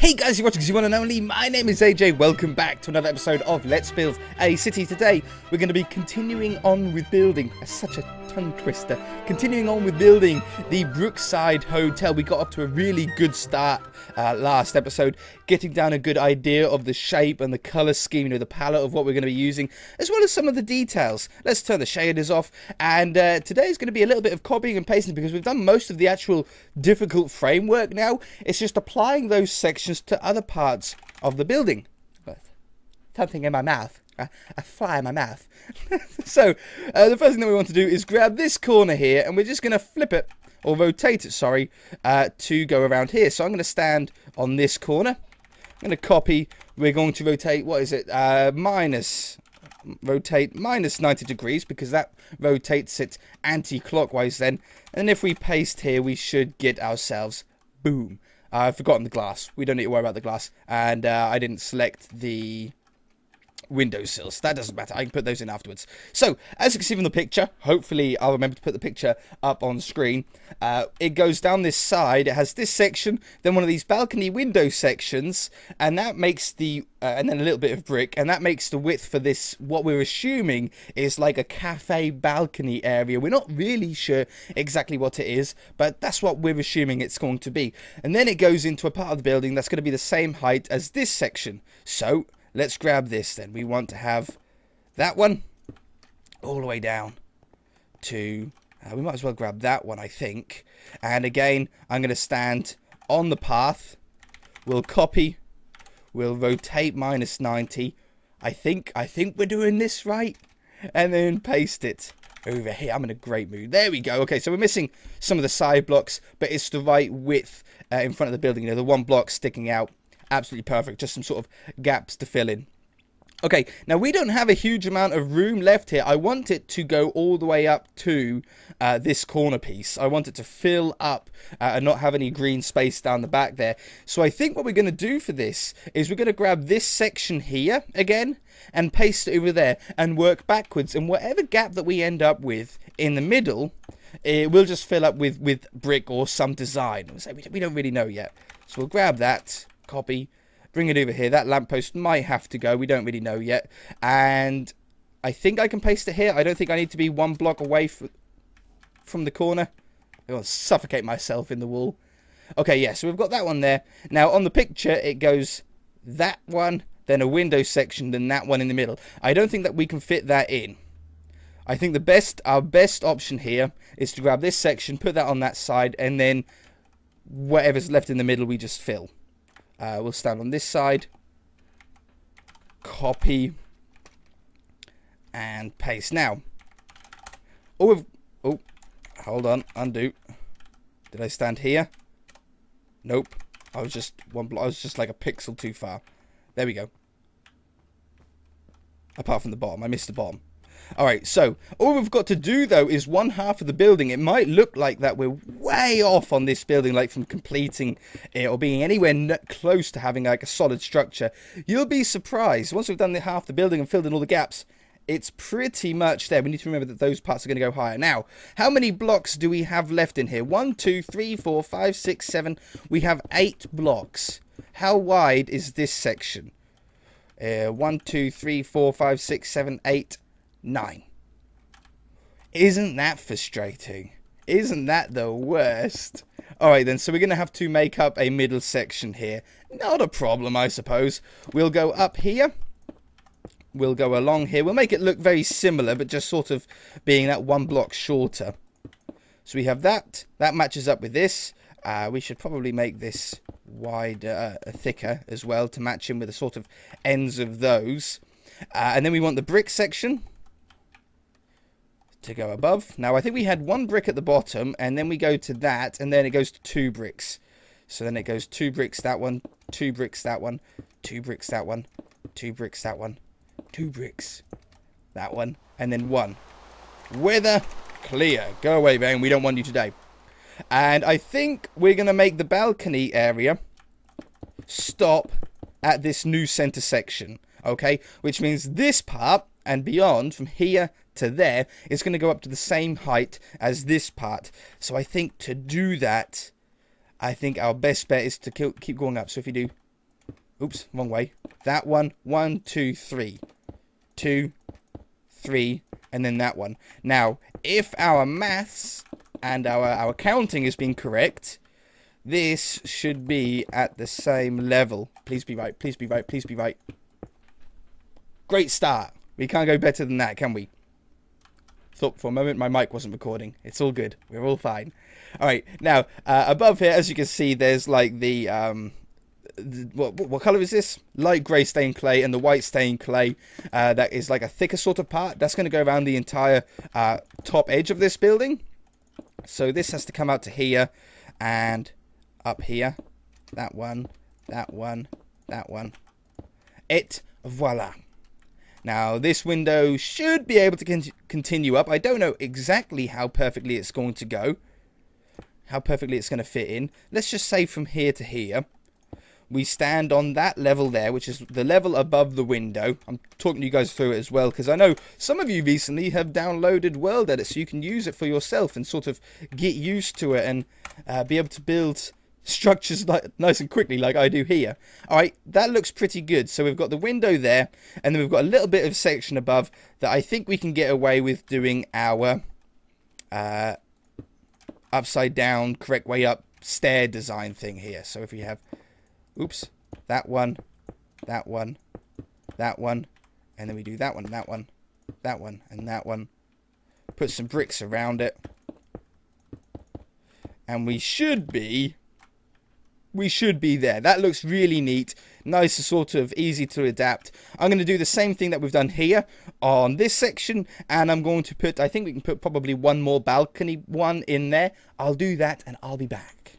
Hey guys, you're watching the one and only. My name is AJ. Welcome back to another episode of Let's Build a City. Today, we're going to be continuing on with building. Such a tongue twister. Continuing on with building the Brookside Hotel. We got off to a really good start last episode, getting down a good idea of the shape and the color scheme, you know, the palette of what we're going to be using, as well as some of the details. Let's turn the shaders off, and today is going to be a little bit of copying and pasting because we've done most of the actual difficult framework now. It's just applying those sections to other parts of the building. Something in my mouth. A fly in my mouth. So, the first thing that we want to do is grab this corner here, and we're just going to flip it, or rotate it, sorry, to go around here. So I'm going to stand on this corner. I'm going to copy. We're going to rotate, what is it? Rotate minus 90 degrees, because that rotates it anti-clockwise then. And if we paste here, we should get ourselves, boom. I've forgotten the glass. We don't need to worry about the glass. And I didn't select the windowsills. That doesn't matter. I can put those in afterwards. So, as you can see from the picture, hopefully I'll remember to put the picture up on screen. It goes down this side. It has this section, then one of these balcony window sections, and that makes the, and then a little bit of brick, and that makes the width for this, what we're assuming is like a cafe balcony area. We're not really sure exactly what it is, but that's what we're assuming it's going to be. And then it goes into a part of the building that's going to be the same height as this section. So, let's grab this then. We want to have that one all the way down to, we might as well grab that one, I think. And again, I'm going to stand on the path. We'll copy. We'll rotate minus 90. I think we're doing this right. And then paste it over here. I'm in a great mood. There we go. Okay, so we're missing some of the side blocks, but it's the right width in front of the building. You know, the one block sticking out. Absolutely perfect. Just some sort of gaps to fill in. Okay, now we don't have a huge amount of room left here. I want it to go all the way up to this corner piece. I want it to fill up and not have any green space down the back there. So I think what we're going to do for this is we're going to grab this section here again and paste it over there and work backwards. And whatever gap that we end up with in the middle, it will just fill up with brick or some design. We don't really know yet. So we'll grab that. Copy, bring it over here. That lamppost might have to go. We don't really know yet. And I think I can paste it here. I don't think I need to be one block away from the corner. I want to suffocate myself in the wall. Okay, yeah, so we've got that one there. Now, on the picture, it goes that one, then a window section, then that one in the middle. I don't think that we can fit that in. I think our best option here is to grab this section, put that on that side, and then whatever's left in the middle, we just fill. We'll stand on this side, copy, and paste. Now, oh, hold on, undo. Did I stand here? Nope. I was just like a pixel too far. There we go. Apart from the bottom, I missed the bottom. Alright, so, all we've got to do, though, is one half of the building. It might look like that we're way off on this building, like from completing it or being anywhere close to having, like, a solid structure. You'll be surprised. Once we've done half the building and filled in all the gaps, it's pretty much there. We need to remember that those parts are going to go higher. Now, how many blocks do we have left in here? 1, 2, 3, 4, 5, 6, 7. We have 8 blocks. How wide is this section? 1, 2, 3, 4, 5, 6, 7, 8... 9. Isn't that frustrating? Isn't that the worst? Alright then, so we're going to have to make up a middle section here. Not a problem, I suppose. We'll go up here. We'll go along here. We'll make it look very similar, but just sort of being that one block shorter. So we have that. That matches up with this. We should probably make this wider, thicker as well to match in with the sort of ends of those. And then we want the brick section to go above. Now, I think we had 1 brick at the bottom, and then we go to that, and then it goes to 2 bricks. So then it goes 2 bricks that one, 2 bricks that one, 2 bricks that one, 2 bricks that one, 2 bricks that one, and then 1. Weather clear. Go away, man. We don't want you today. And I think we're going to make the balcony area stop at this new center section. Okay, which means this part and beyond, from here to there, is going to go up to the same height as this part. So I think to do that, I think our best bet is to keep going up. So if you do Oops, wrong way. That one. 1, 2, 3. 2, 3, and then that one. Now, if our maths and our counting has been correct, this should be at the same level. Please be right, please be right, please be right. Great start. We can't go better than that, can we? Thought for a moment my mic wasn't recording. It's all good. We're all fine. Alright, now, above here, as you can see, there's like the what color is this? Light grey stained clay and the white stained clay that is like a thicker sort of part. That's going to go around the entire top edge of this building. So this has to come out to here and up here. That one, that one, that one. Voila. Now this window should be able to continue up. I don't know exactly how perfectly it's going to go. How perfectly it's going to fit in. Let's just say from here to here. We stand on that level there, which is the level above the window. I'm talking you guys through it as well, because I know some of you recently have downloaded World Edit, so you can use it for yourself and sort of get used to it and be able to build structures nice and quickly like I do here. Alright, that looks pretty good. So we've got the window there, and then we've got a little bit of section above that I think we can get away with doing our upside down, correct way up stair design thing here. So if we have... Oops, that one, that one, that one, and then we do that one, that one, that one, and that one. Put some bricks around it. And we should be there. That looks really neat. Nice, sort of easy to adapt. I'm going to do the same thing that we've done here on this section, and I'm going to put, I think we can put probably one more balcony one in there. I'll do that, and I'll be back.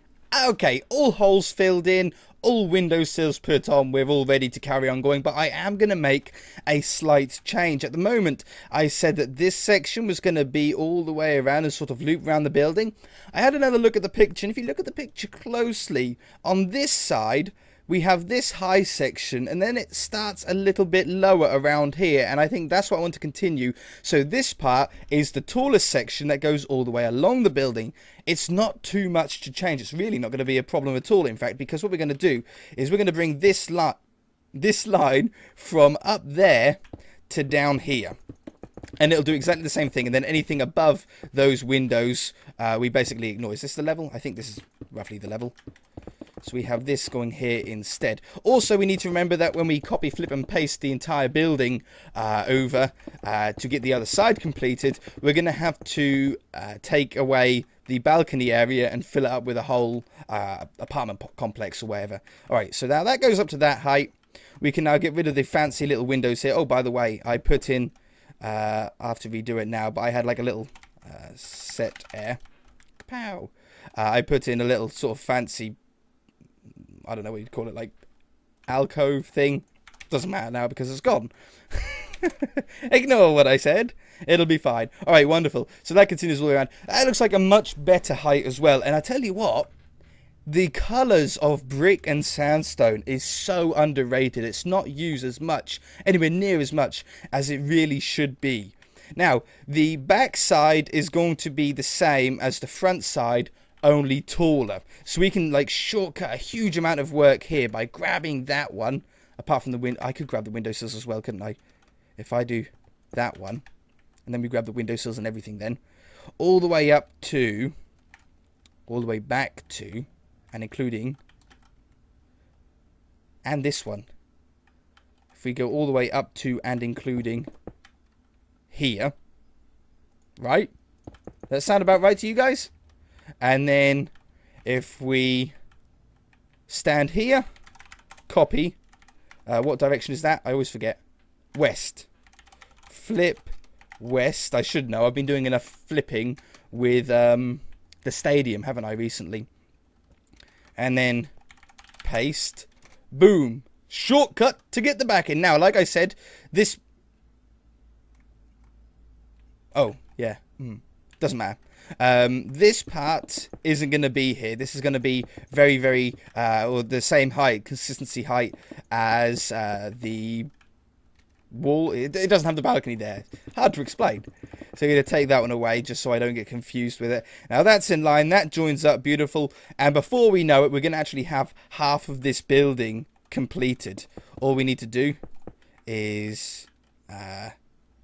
Okay, all holes filled in, all window sills put on, we're all ready to carry on going, but I am going to make a slight change. At the moment, I said that this section was going to be all the way around and sort of loop around the building. I had another look at the picture, and if you look at the picture closely, on this side, we have this high section, and then it starts a little bit lower around here, and I think that's what I want to continue. So this part is the tallest section that goes all the way along the building. It's not too much to change. It's really not going to be a problem at all, in fact, because what we're going to do is we're going to bring this line from up there to down here. And it'll do exactly the same thing, and then anything above those windows, we basically ignore. Is this the level? I think this is roughly the level. So we have this going here instead. Also, we need to remember that when we copy, flip, and paste the entire building over to get the other side completed, we're going to have to take away the balcony area and fill it up with a whole apartment complex or whatever. Alright, so now that goes up to that height. We can now get rid of the fancy little windows here. Oh, by the way, I put in, I have to redo it now, but I had like a little set air. Pow! I put in a little sort of fancy, I don't know what you'd call it, like alcove thing. Doesn't matter now because it's gone. Ignore what I said. It'll be fine. Alright, wonderful. So that continues all the way around. That looks like a much better height as well. And I tell you what, the colours of brick and sandstone is so underrated. It's not used as much, anywhere near as much as it really should be. Now, the back side is going to be the same as the front side, only taller. So we can like shortcut a huge amount of work here by grabbing that one. Apart from the window, I could grab the windowsills as well, couldn't I? If I do that one, and then we grab the windowsills and everything then. All the way up to, all the way back to, and including, and this one. If we go all the way up to and including here, right? Does that sound about right to you guys? And then if we stand here, copy, what direction is that? I always forget. West. Flip west. I should know. I've been doing enough flipping with the stadium, haven't I, recently? And then paste. Boom. Shortcut to get the back in. Now, like I said, this... Oh, yeah. Doesn't matter. This part isn't going to be here. This is going to be very, very, or the same height, consistency height as the wall. It doesn't have the balcony there. Hard to explain. So I'm going to take that one away just so I don't get confused with it. Now that's in line. That joins up beautiful. And before we know it, we're going to actually have half of this building completed. All we need to do is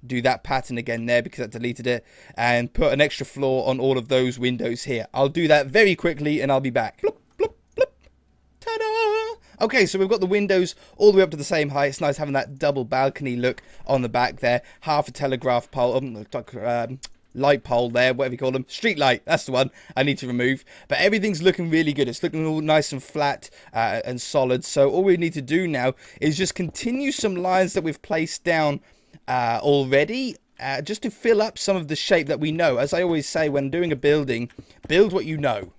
do that pattern again there, because I deleted it, and put an extra floor on all of those windows here. I'll do that very quickly and I'll be back. Bloop, bloop, bloop. Ta-da! Okay, so we've got the windows all the way up to the same height. It's nice having that double balcony look on the back there. Half a telegraph pole, light pole there, whatever you call them. Street light, that's the one I need to remove. But everything's looking really good. It's looking all nice and flat and solid. So all we need to do now is just continue some lines that we've placed down already, just to fill up some of the shape that we know. As I always say when doing a building, build what you know.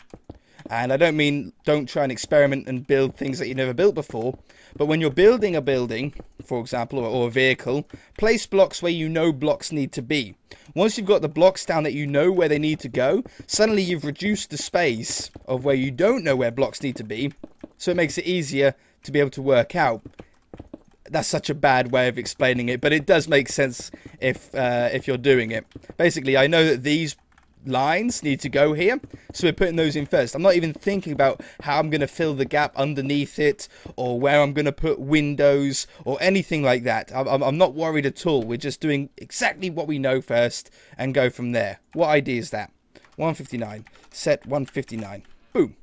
And I don't mean don't try and experiment and build things that you never built before. But when you're building a building, for example, or a vehicle, place blocks where you know blocks need to be. Once you've got the blocks down that you know where they need to go, suddenly you've reduced the space of where you don't know where blocks need to be. So it makes it easier to be able to work out. That's such a bad way of explaining it, but it does make sense if you're doing it. Basically, I know that these lines need to go here, so we're putting those in first. I'm not even thinking about how I'm going to fill the gap underneath it, or where I'm going to put windows or anything like that. I'm not worried at all. We're just doing exactly what we know first and go from there. What idea is that? 159, set 159, boom.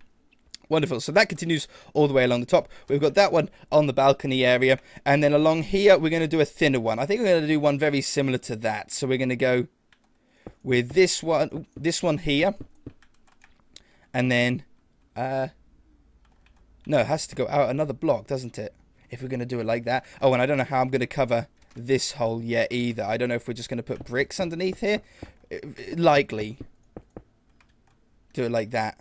Wonderful. So that continues all the way along the top. We've got that one on the balcony area, and then along here we're going to do a thinner one. I think we're going to do one very similar to that. So we're going to go with this one here, and then no, it has to go out another block, doesn't it, if we're going to do it like that. Oh, and I don't know how I'm going to cover this hole yet either. I don't know if we're just going to put bricks underneath here. Likely do it like that.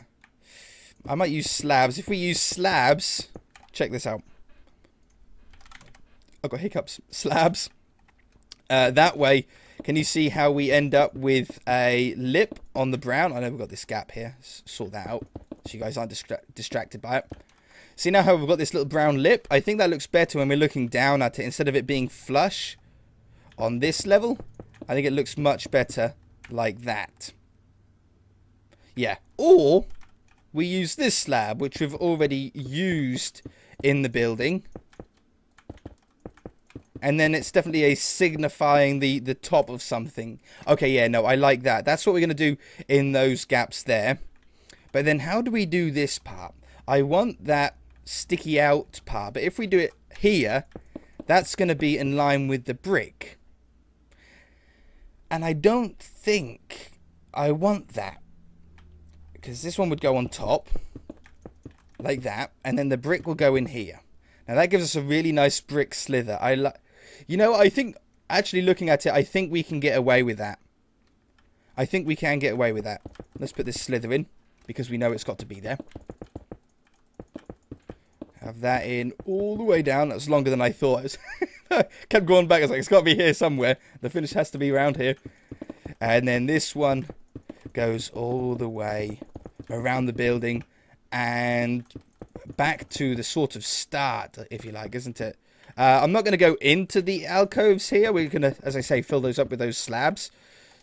I might use slabs. If we use slabs, check this out. I've got hiccups. Slabs. That way, can you see how we end up with a lip on the brown? I know we've got this gap here. Sort that out so you guys aren't distracted by it. See now how we've got this little brown lip? I think that looks better when we're looking down at it. Instead of it being flush on this level, I think it looks much better like that. Yeah. Or we use this slab, which we've already used in the building. And then it's definitely a signifying the top of something. Okay, yeah, no, I like that. That's what we're going to do in those gaps there. But then how do we do this part? I want that sticky out part. But if we do it here, that's going to be in line with the brick. And I don't think I want that. Because this one would go on top, like that, and then the brick will go in here. Now that gives us a really nice brick slither. You know, I think, actually looking at it, I think we can get away with that. I think we can get away with that. Let's put this slither in, because we know it's got to be there. Have that in all the way down. That's longer than I thought. Kept going back. I was like, it's got to be here somewhere. The finish has to be around here. And then this one goes all the way around the building and back to the sort of start, if you like, isn't it? I'm not going to go into the alcoves here. We're going to, as I say, fill those up with those slabs.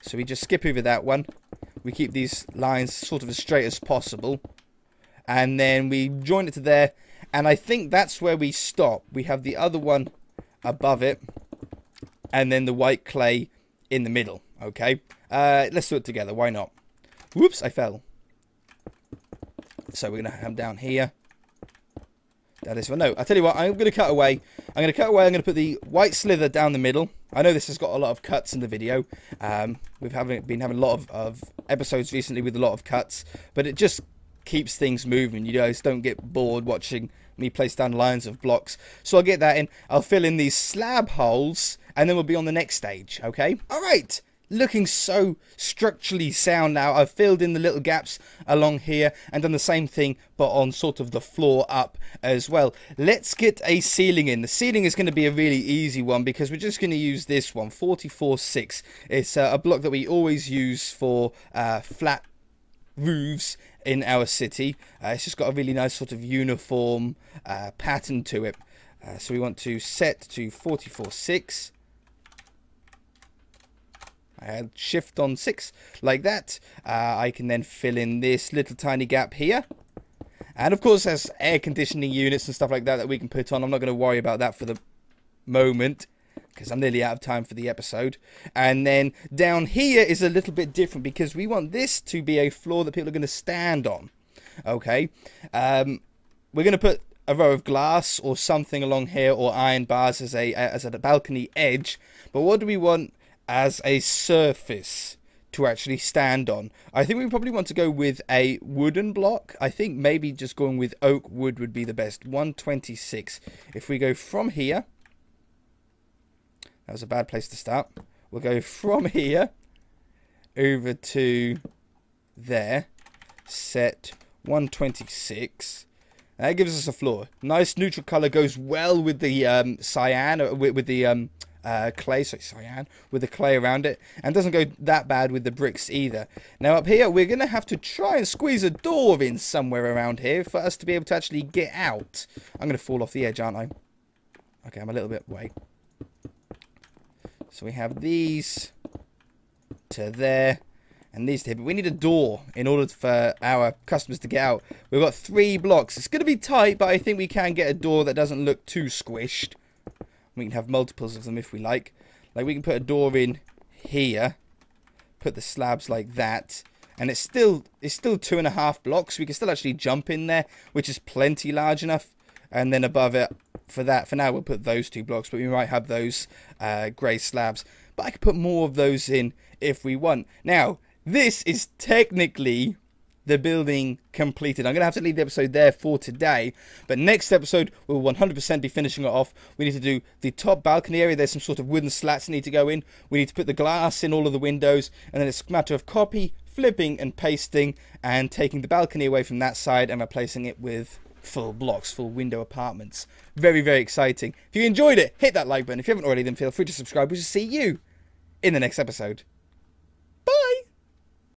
So we just skip over that one. We keep these lines sort of as straight as possible. And then we join it to there. And I think that's where we stop. We have the other one above it. And then the white clay in the middle. Okay? Let's do it together. Why not? Whoops, I fell. So we're going to come down here. Now this one. No, I'll tell you what, I'm going to cut away. I'm going to put the white slither down the middle. I know this has got a lot of cuts in the video. We've been having a lot of episodes recently with a lot of cuts. But it just keeps things moving. You guys don't get bored watching me place down lines of blocks. So I'll get that in. I'll fill in these slab holes. And then we'll be on the next stage. Okay? Alright. Looking so structurally sound now. I've filled in the little gaps along here and done the same thing but on sort of the floor up as well. Let's get a ceiling in. The ceiling is going to be a really easy one because we're just going to use this one, 44.6. It's a block that we always use for flat roofs in our city. It's just got a really nice sort of uniform pattern to it. So we want to set to 44.6. I had shift on 6 like that. I can then fill in this little tiny gap here. And of course there's air conditioning units and stuff like that we can put on. I'm not going to worry about that for the moment, because I'm nearly out of time for the episode. And then down here is a little bit different, because we want this to be a floor that people are going to stand on. Okay, we're going to put a row of glass or something along here, or iron bars as a balcony edge. But what do we want as a surface to actually stand on? I think we probably want to go with a wooden block. I think maybe just going with oak wood would be the best. 126. If we go from here, that was a bad place to start. We'll go from here over to there. Set 126. That gives us a floor. Nice neutral color, goes well with the cyan, or with the clay, sorry, cyan, with the clay around it, and doesn't go that bad with the bricks either. Now up here, we're going to have to try and squeeze a door in somewhere around here for us to be able to actually get out. I'm going to fall off the edge, aren't I? Okay, I'm a little bit away. So we have these to there, and these here, but we need a door in order for our customers to get out. We've got 3 blocks. It's going to be tight, but I think we can get a door that doesn't look too squished. We can have multiples of them if we like. Like, we can put a door in here, put the slabs like that, and it's still 2.5 blocks. We can still actually jump in there, which is plenty large enough. And then above it, for now, we'll put those 2 blocks, but we might have those grey slabs. But I could put more of those in if we want. Now, this is technically the building completed. I'm going to have to leave the episode there for today, but next episode we'll 100% be finishing it off. We need to do the top balcony area. There's some sort of wooden slats that need to go in. We need to put the glass in all of the windows, and then it's a matter of copy, flipping and pasting, and taking the balcony away from that side and replacing it with full blocks, full window apartments. Very, very exciting. If you enjoyed it, hit that like button. If you haven't already, then feel free to subscribe. We'll just see you in the next episode.